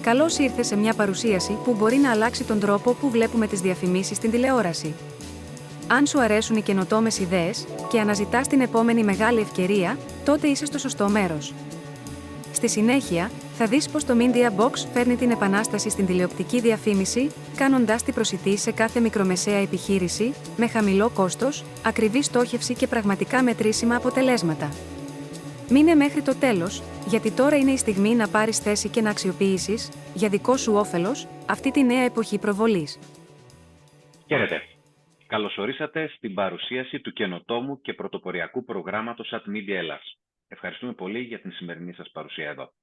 Καλώς ήρθες σε μια παρουσίαση που μπορεί να αλλάξει τον τρόπο που βλέπουμε τις διαφημίσεις στην τηλεόραση. Αν σου αρέσουν οι καινοτόμες ιδέες και αναζητάς την επόμενη μεγάλη ευκαιρία, τότε είσαι στο σωστό μέρος. Στη συνέχεια, θα δεις πως το Media Box φέρνει την επανάσταση στην τηλεοπτική διαφήμιση, κάνοντας την προσιτή σε κάθε μικρομεσαία επιχείρηση, με χαμηλό κόστος, ακριβή στόχευση και πραγματικά μετρήσιμα αποτελέσματα. Μείνε μέχρι το τέλος, γιατί τώρα είναι η στιγμή να πάρεις θέση και να αξιοποιήσεις, για δικό σου όφελος, αυτή τη νέα εποχή προβολής. Χαίρετε. Καλώς ορίσατε στην παρουσίαση του καινοτόμου και πρωτοποριακού προγράμματος AdMedia Ελλάς. Ευχαριστούμε πολύ για την σημερινή σας παρουσία εδώ.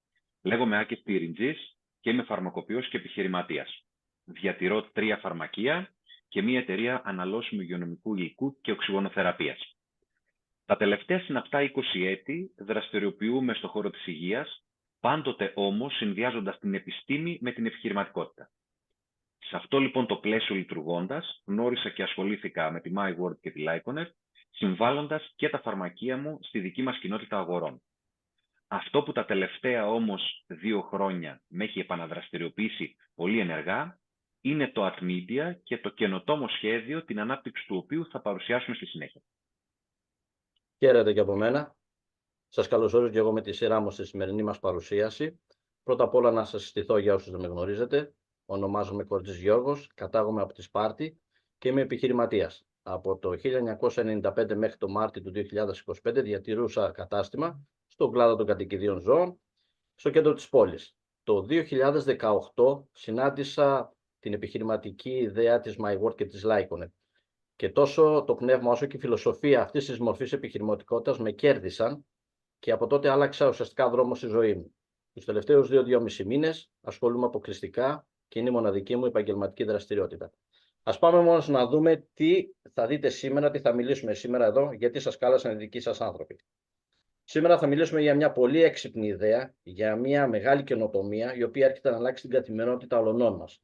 Λέγομαι Άκης Τυριντζής και είμαι φαρμακοποιός και επιχειρηματίας. Διατηρώ 3 φαρμακεία και μια εταιρεία αναλώσιμου υγειονομικού υλικού και οξυγονοθεραπείας. Τα τελευταία συναπτά 20 έτη δραστηριοποιούμε στον χώρο της υγείας, πάντοτε όμως συνδυάζοντας την επιστήμη με την επιχειρηματικότητα. Σε αυτό λοιπόν το πλαίσιο λειτουργώντας, γνώρισα και ασχολήθηκα με τη MyWord και τη Lyconet, συμβάλλοντας και τα φαρμακεία μου στη δική μας κοινότητα αγορών. Αυτό που τα τελευταία όμως 2 χρόνια με έχει επαναδραστηριοποιήσει πολύ ενεργά, είναι το AdMedia και το καινοτόμο σχέδιο, την ανάπτυξη του οποίου θα παρουσιάσουμε στη συνέχεια. Χαίρετε και από μένα. Σας καλωσορίζω και εγώ με τη σειρά μου στη σημερινή μας παρουσίαση. Πρώτα απ' όλα να σας συστηθώ για όσους δεν με γνωρίζετε. Ονομάζομαι Κορτζής Γιώργος, κατάγομαι από τη Σπάρτη και είμαι επιχειρηματίας. Από το 1995 μέχρι το Μάρτιο του 2025 διατηρούσα κατάστημα στον κλάδο των κατοικιδίων ζώων στο κέντρο της πόλης. Το 2018 συνάντησα την επιχειρηματική ιδέα της MyWord και της Lyconet. Και τόσο το πνεύμα όσο και η φιλοσοφία αυτής της μορφής επιχειρηματικότητας με κέρδισαν και από τότε άλλαξα ουσιαστικά δρόμο στη ζωή μου. Τους τελευταίους 2-2,5 μήνες ασχολούμαι αποκλειστικά και είναι η μοναδική μου επαγγελματική δραστηριότητα. Ας πάμε όμως να δούμε τι θα δείτε σήμερα, τι θα μιλήσουμε σήμερα εδώ, γιατί σας κάλεσαν οι δικοί σας άνθρωποι. Σήμερα θα μιλήσουμε για μια πολύ έξυπνη ιδέα, για μια μεγάλη καινοτομία, η οποία έρχεται να αλλάξει την καθημερινότητα όλων μας.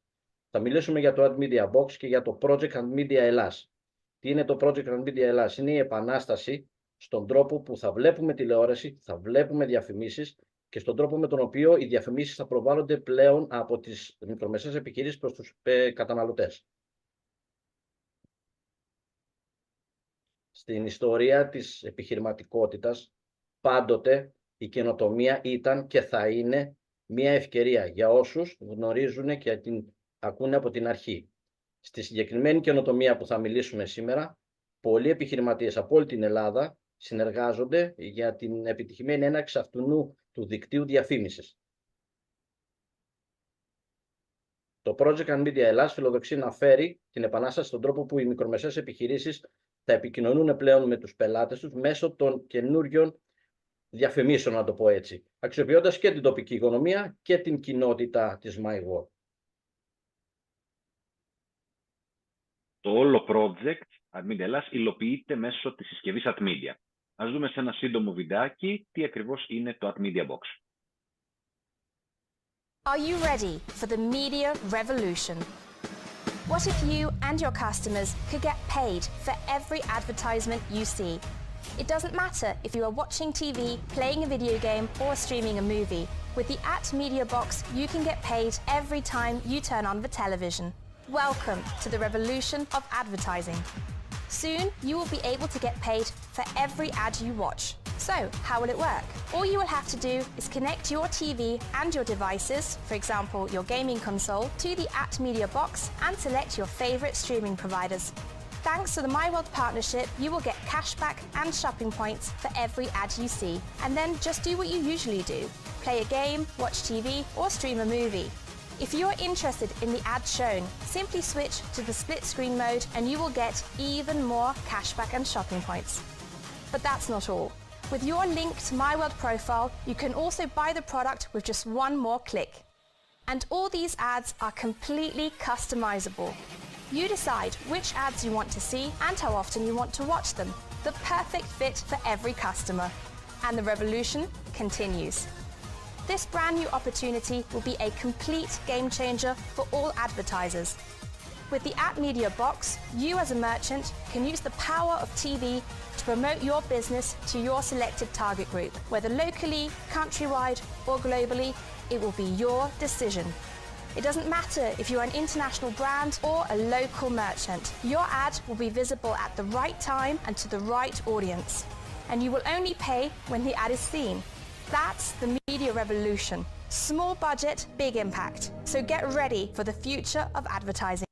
Θα μιλήσουμε για το AdMedia Box και για το Project AdMedia Ελλάς. Τι είναι το Project AdMedia Ελλάς? Είναι η επανάσταση στον τρόπο που θα βλέπουμε τηλεόραση, θα βλέπουμε διαφημίσεις και στον τρόπο με τον οποίο οι διαφημίσεις θα προβάλλονται πλέον από τις μικρομεσαίες επιχειρήσεις προς τους καταναλωτές. Στην ιστορία της επιχειρηματικότητας, πάντοτε η καινοτομία ήταν και θα είναι μια ευκαιρία για όσους γνωρίζουν και την ακούνε από την αρχή. Στη συγκεκριμένη καινοτομία που θα μιλήσουμε σήμερα, πολλοί επιχειρηματίες από όλη την Ελλάδα συνεργάζονται για την επιτυχημένη έναρξη αυτού του δικτύου διαφήμισης. Το Project AdMedia Ελλάς φιλοδοξεί να φέρει την επανάσταση στον τρόπο που οι μικρομεσαίες επιχειρήσεις θα επικοινωνούν πλέον με τους πελάτες τους μέσω των καινούριων διαφημίσεων, να το πω έτσι, αξιοποιώντας και την τοπική οικονομία και την κοινότητα της MyWord. Το όλο project AdMedia Ελλάς υλοποιείται μέσω της συσκευής AdMedia. Ας δούμε σε ένα σύντομο βιντεάκι τι ακριβώς είναι το AdMedia Box. Are you ready for the media revolution? What if you and your customers could get paid for every advertisement you see? It doesn't matter if you are watching TV, playing a video game, or streaming a movie. With the AdMedia Box, you can get paid every time you turn on the television. Welcome to the revolution of advertising. Soon, you will be able to get paid for every ad you watch. So, how will it work? All you will have to do is connect your TV and your devices, for example, your gaming console, to the AdMedia Box and select your favorite streaming providers. Thanks to the MyWorld partnership, you will get cashback and shopping points for every ad you see. And then just do what you usually do. Play a game, watch TV, or stream a movie. If you're interested in the ad shown, simply switch to the split screen mode and you will get even more cashback and shopping points. But that's not all. With your linked MyWorld profile, you can also buy the product with just one more click. And all these ads are completely customizable. You decide which ads you want to see and how often you want to watch them. The perfect fit for every customer. And the revolution continues. This brand new opportunity will be a complete game changer for all advertisers. With the AdMedia Box, you as a merchant can use the power of TV to promote your business to your selected target group, whether locally, countrywide, or globally, it will be your decision. It doesn't matter if you're an international brand or a local merchant. Your ad will be visible at the right time and to the right audience. And you will only pay when the ad is seen. That's the media revolution. Small budget, big impact. So get ready for the future of advertising.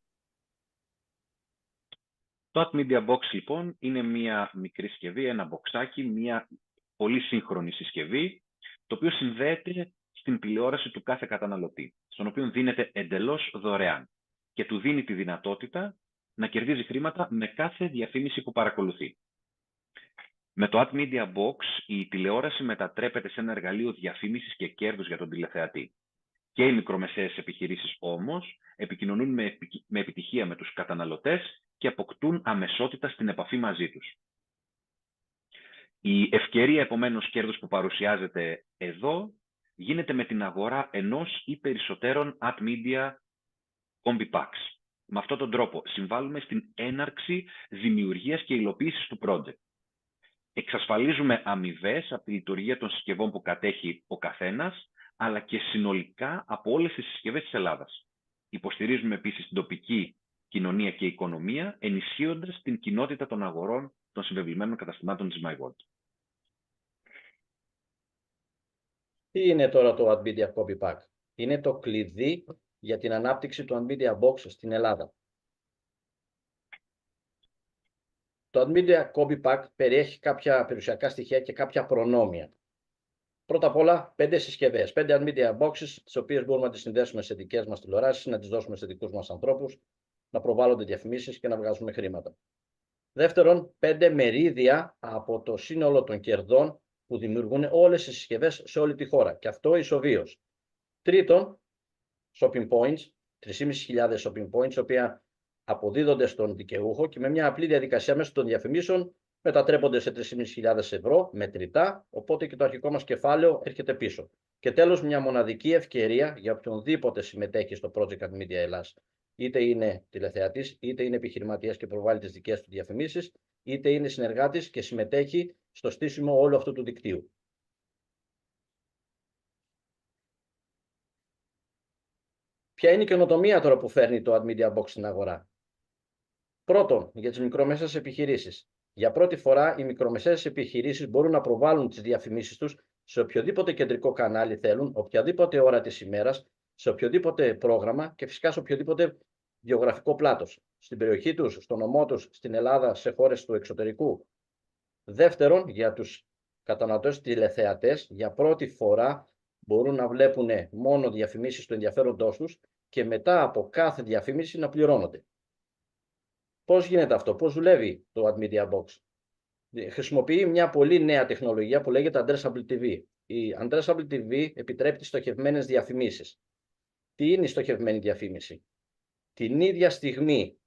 Το Ad Media Box λοιπόν είναι μια μικρή συσκευή, ένα μποξάκι, μια πολύ σύγχρονη συσκευή, το οποίο συνδέεται στην τηλεόραση του κάθε καταναλωτή, στον οποίο δίνεται εντελώς δωρεάν και του δίνει τη δυνατότητα να κερδίζει χρήματα με κάθε διαφήμιση που παρακολουθεί. Με το Ad Media Box η τηλεόραση μετατρέπεται σε ένα εργαλείο διαφήμισης και κέρδους για τον τηλεθεατή. Και οι μικρομεσαίες επιχειρήσεις όμως επικοινωνούν με επιτυχία με τους καταναλωτές και αποκτούν αμεσότητα στην επαφή μαζί τους. Η ευκαιρία επομένως κέρδους που παρουσιάζεται εδώ γίνεται με την αγορά ενός ή περισσότερων Ad Media Combi Packs. Με αυτόν τον τρόπο συμβάλλουμε στην έναρξη δημιουργίας και υλοποίησης του project. Εξασφαλίζουμε αμοιβές από τη λειτουργία των συσκευών που κατέχει ο καθένας, αλλά και συνολικά από όλες τις συσκευές της Ελλάδας. Υποστηρίζουμε επίσης την τοπική κοινωνία και οικονομία, ενισχύοντας την κοινότητα των αγορών των συμβεβλημένων καταστημάτων της MyWorld. Τι είναι τώρα το Ad Media Combi Pack? Είναι το κλειδί για την ανάπτυξη του Ad Media Box στην Ελλάδα. Το Ad Media Combi Pack περιέχει κάποια περιουσιακά στοιχεία και κάποια προνόμια. Πρώτα απ' όλα, 5 συσκευές, 5 Ad Media Boxes, τις οποίες μπορούμε να τις συνδέσουμε σε δικές μας τηλεοράσεις, να τις δώσουμε σε δικούς μας ανθρώπους, να προβάλλονται διαφημίσεις και να βγάζουμε χρήματα. Δεύτερον, 5 μερίδια από το σύνολο των κερδών που δημιουργούν όλες τις συσκευές σε όλη τη χώρα. Και αυτό ισοβίως. Τρίτον, shopping points, 3.500 shopping points, τα οποία αποδίδονται στον δικαιούχο και με μια απλή διαδικασία μέσω των διαφημίσεων μετατρέπονται σε 3.500 ευρώ μετρητά, οπότε και το αρχικό μας κεφάλαιο έρχεται πίσω. Και τέλος, μια μοναδική ευκαιρία για οποιονδήποτε συμμετέχει στο Project Ad Media Ελλάς. Είτε είναι τηλεθεατής, είτε είναι επιχειρηματίας και προβάλλει τις δικές του διαφημίσεις, είτε είναι συνεργάτης και συμμετέχει στο στήσιμο όλου αυτού του δικτύου. Ποια είναι η καινοτομία τώρα που φέρνει το Ad Media Box στην αγορά? Πρώτον, για τις μικρομεσαίες επιχειρήσεις. Για πρώτη φορά, οι μικρομεσαίες επιχειρήσεις μπορούν να προβάλλουν τις διαφημίσεις τους σε οποιοδήποτε κεντρικό κανάλι θέλουν, οποιαδήποτε ώρα της ημέρας, σε οποιοδήποτε πρόγραμμα και φυσικά σε οποιοδήποτε γεωγραφικό πλάτος. Στην περιοχή τους, στο νομό τους, στην Ελλάδα, σε χώρες του εξωτερικού. Δεύτερον, για τους καταναλωτές τηλεθεατές, για πρώτη φορά μπορούν να βλέπουν μόνο διαφημίσεις του ενδιαφέροντός τους και μετά από κάθε διαφήμιση να πληρώνονται. Πώς γίνεται αυτό, πώς δουλεύει το Ad Media Box? Χρησιμοποιεί μια πολύ νέα τεχνολογία που λέγεται Addressable TV. Η Addressable TV επιτρέπει στοχευμένες διαφημίσεις. Τι είναι η στοχευμένη διαφήμιση? Την ίδια στιγμή,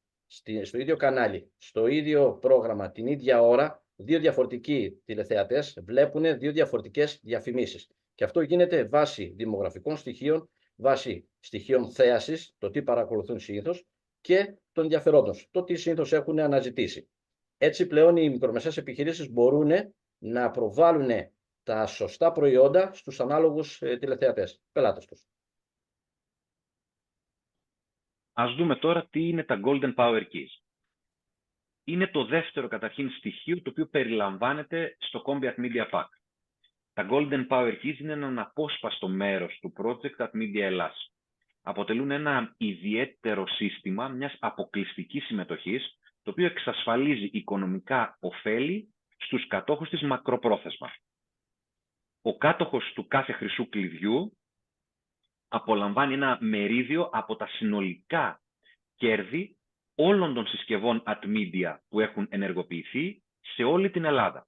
στο ίδιο κανάλι, στο ίδιο πρόγραμμα, την ίδια ώρα, 2 διαφορετικοί τηλεθεατές βλέπουν 2 διαφορετικές διαφημίσεις. Και αυτό γίνεται βάσει δημογραφικών στοιχείων, βάσει στοιχείων θέασης, το τι παρακολουθούν συνήθως, και των ενδιαφερόντων, το τι συνήθως έχουν αναζητήσει. Έτσι πλέον οι μικρομεσαίες επιχειρήσεις μπορούν να προβάλλουν τα σωστά προϊόντα στους ανάλογους τηλεθεατές, πελάτες τους. Ας δούμε τώρα τι είναι τα Golden Power Keys. Είναι το δεύτερο καταρχήν στοιχείο το οποίο περιλαμβάνεται στο Combi Ad Media Pack. Τα Golden Power Keys είναι ένα αναπόσπαστο μέρος του Project Ad Media Ελλάς. Αποτελούν ένα ιδιαίτερο σύστημα μιας αποκλειστικής συμμετοχής, το οποίο εξασφαλίζει οικονομικά ωφέλη στους κατόχους της μακροπρόθεσμα. Ο κάτοχος του κάθε χρυσού κλειδιού απολαμβάνει ένα μερίδιο από τα συνολικά κέρδη όλων των συσκευών Ad Media που έχουν ενεργοποιηθεί σε όλη την Ελλάδα.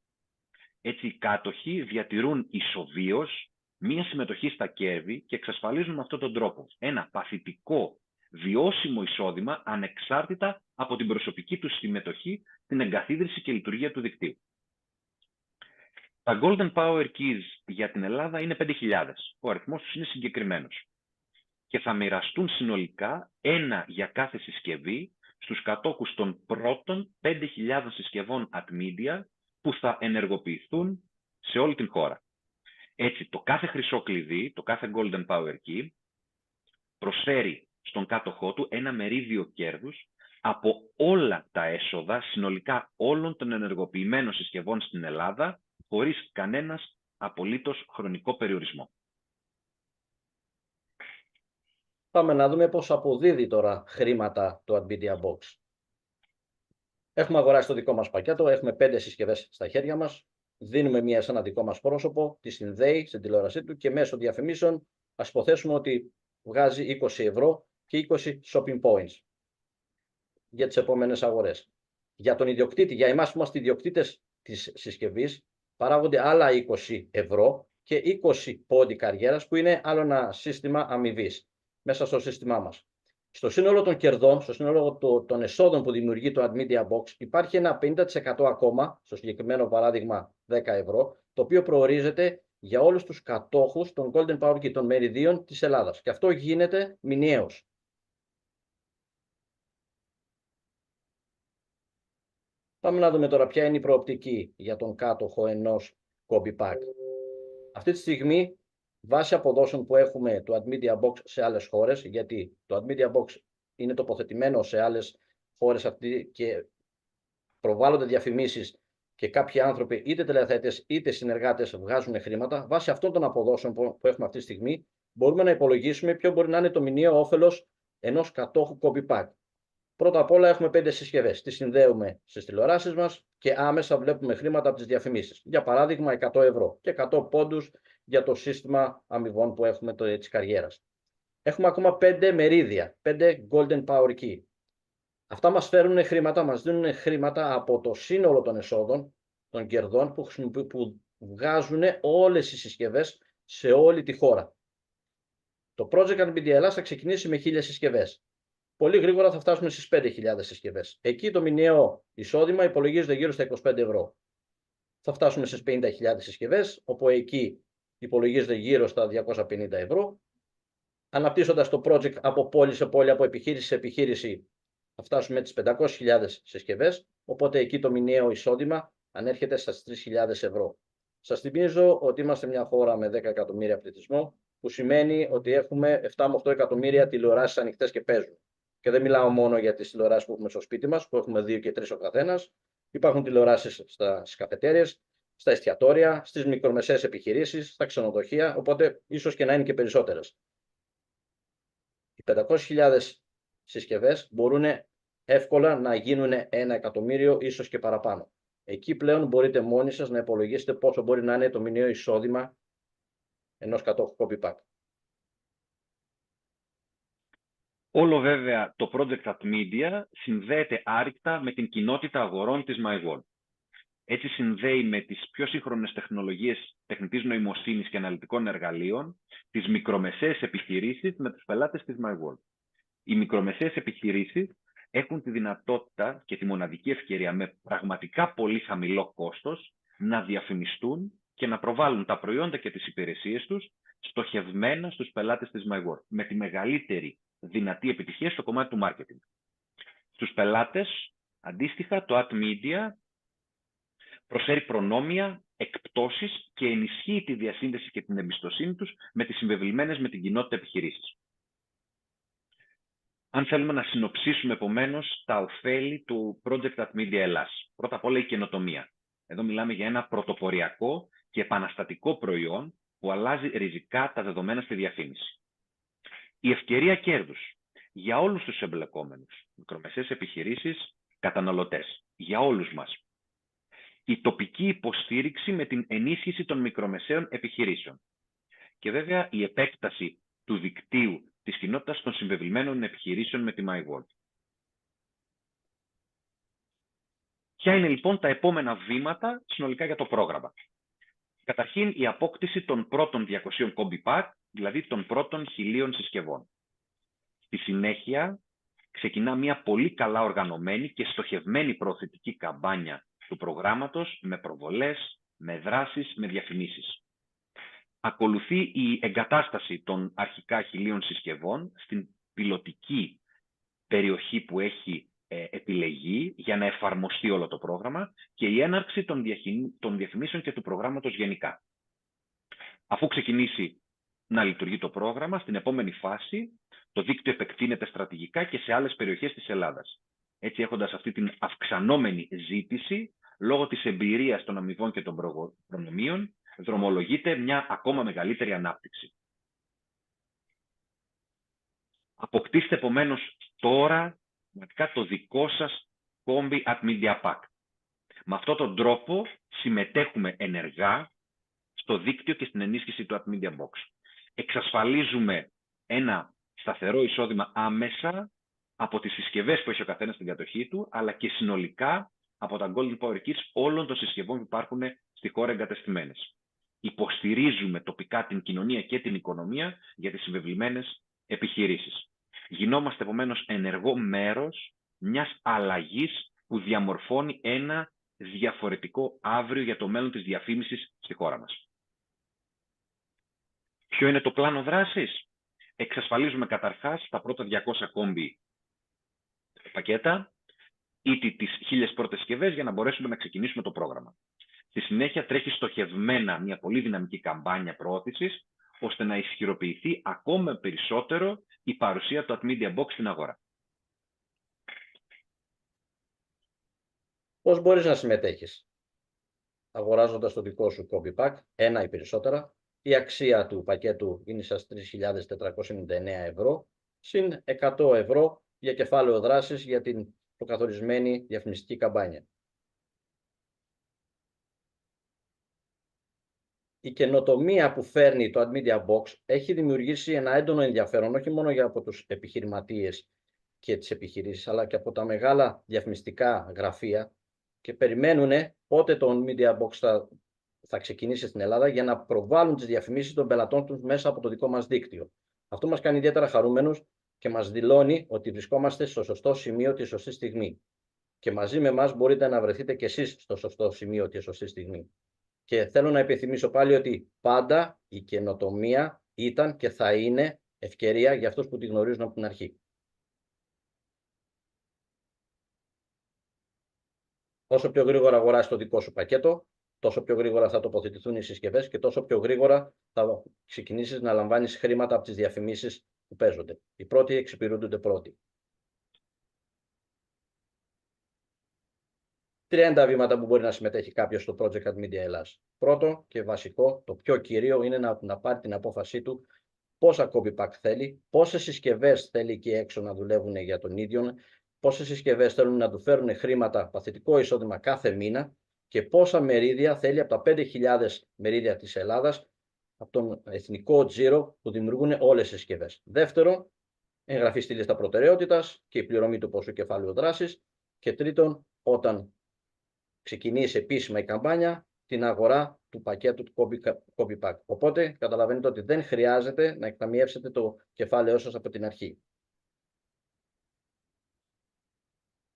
Έτσι οι κάτοχοι διατηρούν ισοβίως μία συμμετοχή στα κέρδη και εξασφαλίζουν με αυτόν τον τρόπο ένα παθητικό, βιώσιμο εισόδημα ανεξάρτητα από την προσωπική τους συμμετοχή, την εγκαθίδρυση και λειτουργία του δικτύου. Τα Golden Power Keys για την Ελλάδα είναι 5.000. Ο αριθμός τους είναι συγκεκριμένος. Και θα μοιραστούν συνολικά ένα για κάθε συσκευή στους κατόχους των πρώτων 5.000 συσκευών Ad Media που θα ενεργοποιηθούν σε όλη την χώρα. Έτσι, το κάθε χρυσό κλειδί, το κάθε Golden Power Key, προσφέρει στον κάτοχό του ένα μερίδιο κέρδους από όλα τα έσοδα συνολικά όλων των ενεργοποιημένων συσκευών στην Ελλάδα, χωρίς κανένας απολύτως χρονικό περιορισμό. Πάμε να δούμε πώς αποδίδει τώρα χρήματα το Admedia Box. Έχουμε αγοράσει το δικό μας πακέτο, έχουμε 5 συσκευές στα χέρια μας, δίνουμε μία σε ένα δικό μας πρόσωπο, τη συνδέει στην τηλεόρασή του και μέσω διαφημίσεων ας υποθέσουμε ότι βγάζει 20 ευρώ και 20 shopping points για τις επόμενες αγορές. Για τον ιδιοκτήτη, για εμάς που είμαστε ιδιοκτήτες της συσκευής, παράγονται άλλα 20 ευρώ και 20 πόντι καριέρας, που είναι άλλο ένα σύστημα αμοιβής μέσα στο σύστημά μας. Στο σύνολο των κερδών, στο σύνολο των εσόδων που δημιουργεί το Admedia Box, υπάρχει ένα 50% ακόμα, στο συγκεκριμένο παράδειγμα 10 ευρώ, το οποίο προορίζεται για όλους τους κατόχους των Golden Power Key, των μεριδίων της Ελλάδας. Και αυτό γίνεται μηνιαίως. Πάμε να δούμε τώρα ποια είναι η προοπτική για τον κάτοχο ενός Combi Pack. Αυτή τη στιγμή, βάσει αποδόσεων που έχουμε του Admedia Box σε άλλες χώρες, γιατί το Admedia Box είναι τοποθετημένο σε άλλες χώρες αυτή και προβάλλονται διαφημίσεις και κάποιοι άνθρωποι, είτε τηλεθεατές είτε συνεργάτες, βγάζουν χρήματα, βάσει αυτών των αποδόσεων που έχουμε αυτή τη στιγμή, μπορούμε να υπολογίσουμε ποιο μπορεί να είναι το μηνιαίο όφελος ενός κατόχου Combi Pack. Πρώτα απ' όλα έχουμε 5 συσκευές. Τις συνδέουμε στις τηλεοράσεις μας και άμεσα βλέπουμε χρήματα από τις διαφημίσεις. Για παράδειγμα 100 ευρώ και 100 πόντους για το σύστημα αμοιβών που έχουμε της καριέρας. Έχουμε ακόμα 5 μερίδια, 5 Golden Power Key. Αυτά μας φέρουν χρήματα, μας δίνουν χρήματα από το σύνολο των εσόδων, των κερδών που βγάζουν όλες οι συσκευές σε όλη τη χώρα. Το Project Admedia Ελλάς θα ξεκινήσει με 1000 συσκευές. Πολύ γρήγορα θα φτάσουμε στις 5.000 συσκευές. Εκεί το μηνιαίο εισόδημα υπολογίζεται γύρω στα 25 ευρώ. Θα φτάσουμε στις 50.000 συσκευές, όπου εκεί υπολογίζεται γύρω στα 250 ευρώ. Αναπτύσσοντας το project από πόλη σε πόλη, από επιχείρηση σε επιχείρηση, θα φτάσουμε τις 500.000 συσκευές, οπότε εκεί το μηνιαίο εισόδημα ανέρχεται στα 3.000 ευρώ. Σας θυμίζω ότι είμαστε μια χώρα με 10 εκατομμύρια πληθυσμό, που σημαίνει ότι έχουμε 7 με 8 εκατομμύρια τηλεοράσεις ανοιχτές και παίζουν. Και δεν μιλάω μόνο για τις τηλεοράσεις που έχουμε στο σπίτι μας, που έχουμε 2 και 3 ο καθένας. Υπάρχουν τηλεοράσεις στις καφετέριες, στα εστιατόρια, στις μικρομεσαίες επιχειρήσεις, στα ξενοδοχεία, οπότε ίσως και να είναι και περισσότερες. Οι 500.000 συσκευές μπορούν εύκολα να γίνουν 1 εκατομμύριο, ίσως και παραπάνω. Εκεί πλέον μπορείτε μόνοι σας να υπολογίσετε πόσο μπορεί να είναι το μηνιαίο εισόδημα ενός κατόχου Combi Pack. Όλο βέβαια το Project Admedia συνδέεται άρρηκτα με την κοινότητα αγορών της MyWorld. Έτσι συνδέει με τις πιο σύγχρονες τεχνολογίες τεχνητής νοημοσύνης και αναλυτικών εργαλείων τις μικρομεσαίες επιχειρήσεις με τους πελάτες της MyWorld. Οι μικρομεσαίες επιχειρήσεις έχουν τη δυνατότητα και τη μοναδική ευκαιρία με πραγματικά πολύ χαμηλό κόστος να διαφημιστούν και να προβάλλουν τα προϊόντα και τις υπηρεσίες τους στοχευμένα στους πελάτες της MyWorld, με τη μεγαλύτερη δυνατή επιτυχία στο κομμάτι του marketing. Στους πελάτες, αντίστοιχα, το Admedia προσφέρει προνόμια, εκπτώσεις και ενισχύει τη διασύνδεση και την εμπιστοσύνη τους με τις συμβεβλημένες με την κοινότητα επιχειρήσεις. Αν θέλουμε να συνοψίσουμε επομένως τα ωφέλη του Project Admedia Ελλάς. Πρώτα απ' όλα η καινοτομία. Εδώ μιλάμε για ένα πρωτοποριακό και επαναστατικό προϊόν που αλλάζει ριζικά τα δεδομένα στη διαφήμιση. Η ευκαιρία κέρδους για όλους τους εμπλεκόμενους, μικρομεσαίες επιχειρήσεις, καταναλωτές, για όλους μας. Η τοπική υποστήριξη με την ενίσχυση των μικρομεσαίων επιχειρήσεων. Και βέβαια η επέκταση του δικτύου της κοινότητας των συμβεβλημένων επιχειρήσεων με τη MyWorld. Ποια είναι λοιπόν τα επόμενα βήματα συνολικά για το πρόγραμμα? Καταρχήν η απόκτηση των πρώτων 200 Combi Pack, δηλαδή των πρώτων 1000 συσκευών. Στη συνέχεια ξεκινά μια πολύ καλά οργανωμένη και στοχευμένη προωθητική καμπάνια του προγράμματος με προβολές, με δράσεις, με διαφημίσεις. Ακολουθεί η εγκατάσταση των αρχικά 1000 συσκευών στην πιλωτική περιοχή που έχει επιλεγεί για να εφαρμοστεί όλο το πρόγραμμα και η έναρξη των διαφημίσεων και του προγράμματος γενικά. Αφού ξεκινήσει να λειτουργεί το πρόγραμμα, στην επόμενη φάση το δίκτυο επεκτείνεται στρατηγικά και σε άλλες περιοχές της Ελλάδας. Έτσι, έχοντας αυτή την αυξανόμενη ζήτηση, λόγω της εμπειρίας των αμοιβών και των προνομίων, δρομολογείται μια ακόμα μεγαλύτερη ανάπτυξη. Αποκτήστε επομένως τώρα το δικό σας Combi at Media Pack. Με αυτόν τον τρόπο συμμετέχουμε ενεργά στο δίκτυο και στην ενίσχυση του at Media Box. Εξασφαλίζουμε ένα σταθερό εισόδημα άμεσα από τις συσκευές που έχει ο καθένας στην κατοχή του, αλλά και συνολικά από τα Golden Power Kits όλων των συσκευών που υπάρχουν στη χώρα εγκατεστημένες. Υποστηρίζουμε τοπικά την κοινωνία και την οικονομία για τις συμβεβλημένες επιχειρήσεις. Γινόμαστε επομένως ενεργό μέρος μιας αλλαγής που διαμορφώνει ένα διαφορετικό αύριο για το μέλλον της διαφήμισης στη χώρα μας. Ποιο είναι το πλάνο δράσης? Εξασφαλίζουμε καταρχάς τα πρώτα 200 Combi πακέτα ή τις 1000 πρώτες συσκευές για να μπορέσουμε να ξεκινήσουμε το πρόγραμμα. Στη συνέχεια τρέχει στοχευμένα μια πολύ δυναμική καμπάνια προώθησης, ώστε να ισχυροποιηθεί ακόμα περισσότερο η παρουσία του at Media Box στην αγορά. Πώς μπορείς να συμμετέχεις? Αγοράζοντας το δικό σου Combi Pack, ένα ή περισσότερα, η αξία του πακέτου είναι στις 3.499 ευρώ, συν 100 ευρώ για κεφάλαιο δράσης για την προκαθορισμένη διαφημιστική καμπάνια. Η καινοτομία που φέρνει το Ad Media Box έχει δημιουργήσει ένα έντονο ενδιαφέρον όχι μόνο από τους επιχειρηματίες και τις επιχειρήσεις, αλλά και από τα μεγάλα διαφημιστικά γραφεία και περιμένουν πότε το Media Box θα ξεκινήσει στην Ελλάδα για να προβάλλουν τις διαφημίσεις των πελατών τους μέσα από το δικό μας δίκτυο. Αυτό μας κάνει ιδιαίτερα χαρούμενους και μας δηλώνει ότι βρισκόμαστε στο σωστό σημείο τη σωστή στιγμή. Και μαζί με εμάς μπορείτε να βρεθείτε κι εσείς στο σωστό σημείο τη σωστή στιγμή. Και θέλω να επιθυμίσω πάλι ότι πάντα η καινοτομία ήταν και θα είναι ευκαιρία για αυτούς που τη γνωρίζουν από την αρχή. Όσο πιο γρήγορα αγοράσεις το δικό σου πακέτο, τόσο πιο γρήγορα θα τοποθετηθούν οι συσκευές και τόσο πιο γρήγορα θα ξεκινήσεις να λαμβάνεις χρήματα από τις διαφημίσεις που παίζονται. Οι πρώτοι εξυπηρετούνται πρώτοι. 30 βήματα που μπορεί να συμμετέχει κάποιος στο Project at Media Ελλάς. Πρώτο και βασικό, το πιο κυρίω είναι να πάρει την απόφασή του πόσα Combi Pack θέλει, πόσες συσκευές θέλει εκεί έξω να δουλεύουν για τον ίδιο, πόσες συσκευές θέλουν να του φέρουν χρήματα, παθητικό εισόδημα κάθε μήνα και πόσα μερίδια θέλει από τα 5.000 μερίδια της Ελλάδας, από τον εθνικό τζίρο που δημιουργούν όλες τις συσκευές. Δεύτερον, εγγραφή στη λίστα προτεραιότητας και η πληρωμή του ποσού κεφάλαιου δράσης. Και τρίτον, όταν ξεκινήσει επίσημα η καμπάνια, την αγορά του πακέτου του Combi Pack. Οπότε καταλαβαίνετε ότι δεν χρειάζεται να εκταμιεύσετε το κεφάλαιό σας από την αρχή.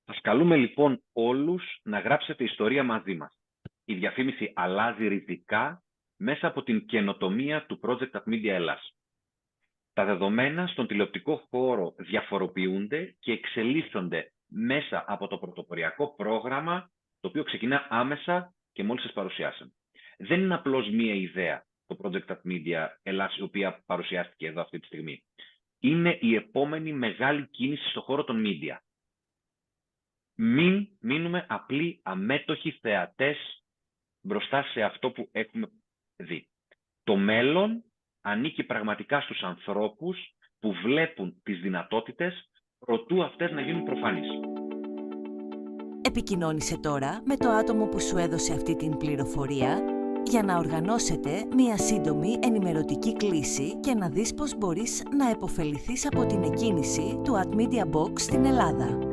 Σας καλούμε λοιπόν όλους να γράψετε ιστορία μαζί μας. Η διαφήμιση αλλάζει ριζικά μέσα από την καινοτομία του Project at Media Ελλάς. Τα δεδομένα στον τηλεοπτικό χώρο διαφοροποιούνται και εξελίσσονται μέσα από το πρωτοποριακό πρόγραμμα, το οποίο ξεκινά άμεσα και μόλις σας παρουσιάσαμε. Δεν είναι απλώς μία ιδέα το Project at Media Ελλάς, η οποία παρουσιάστηκε εδώ αυτή τη στιγμή. Είναι η επόμενη μεγάλη κίνηση στον χώρο των media. Μην μείνουμε απλοί αμέτωχοι θεατές μπροστά σε αυτό που έχουμε δει. Το μέλλον ανήκει πραγματικά στους ανθρώπους που βλέπουν τις δυνατότητες προτού αυτές να γίνουν προφανείς. Επικοινώνησε τώρα με το άτομο που σου έδωσε αυτή την πληροφορία για να οργανώσετε μία σύντομη ενημερωτική κλήση και να δεις πώς μπορείς να επωφεληθείς από την εκκίνηση του At Media Box στην Ελλάδα.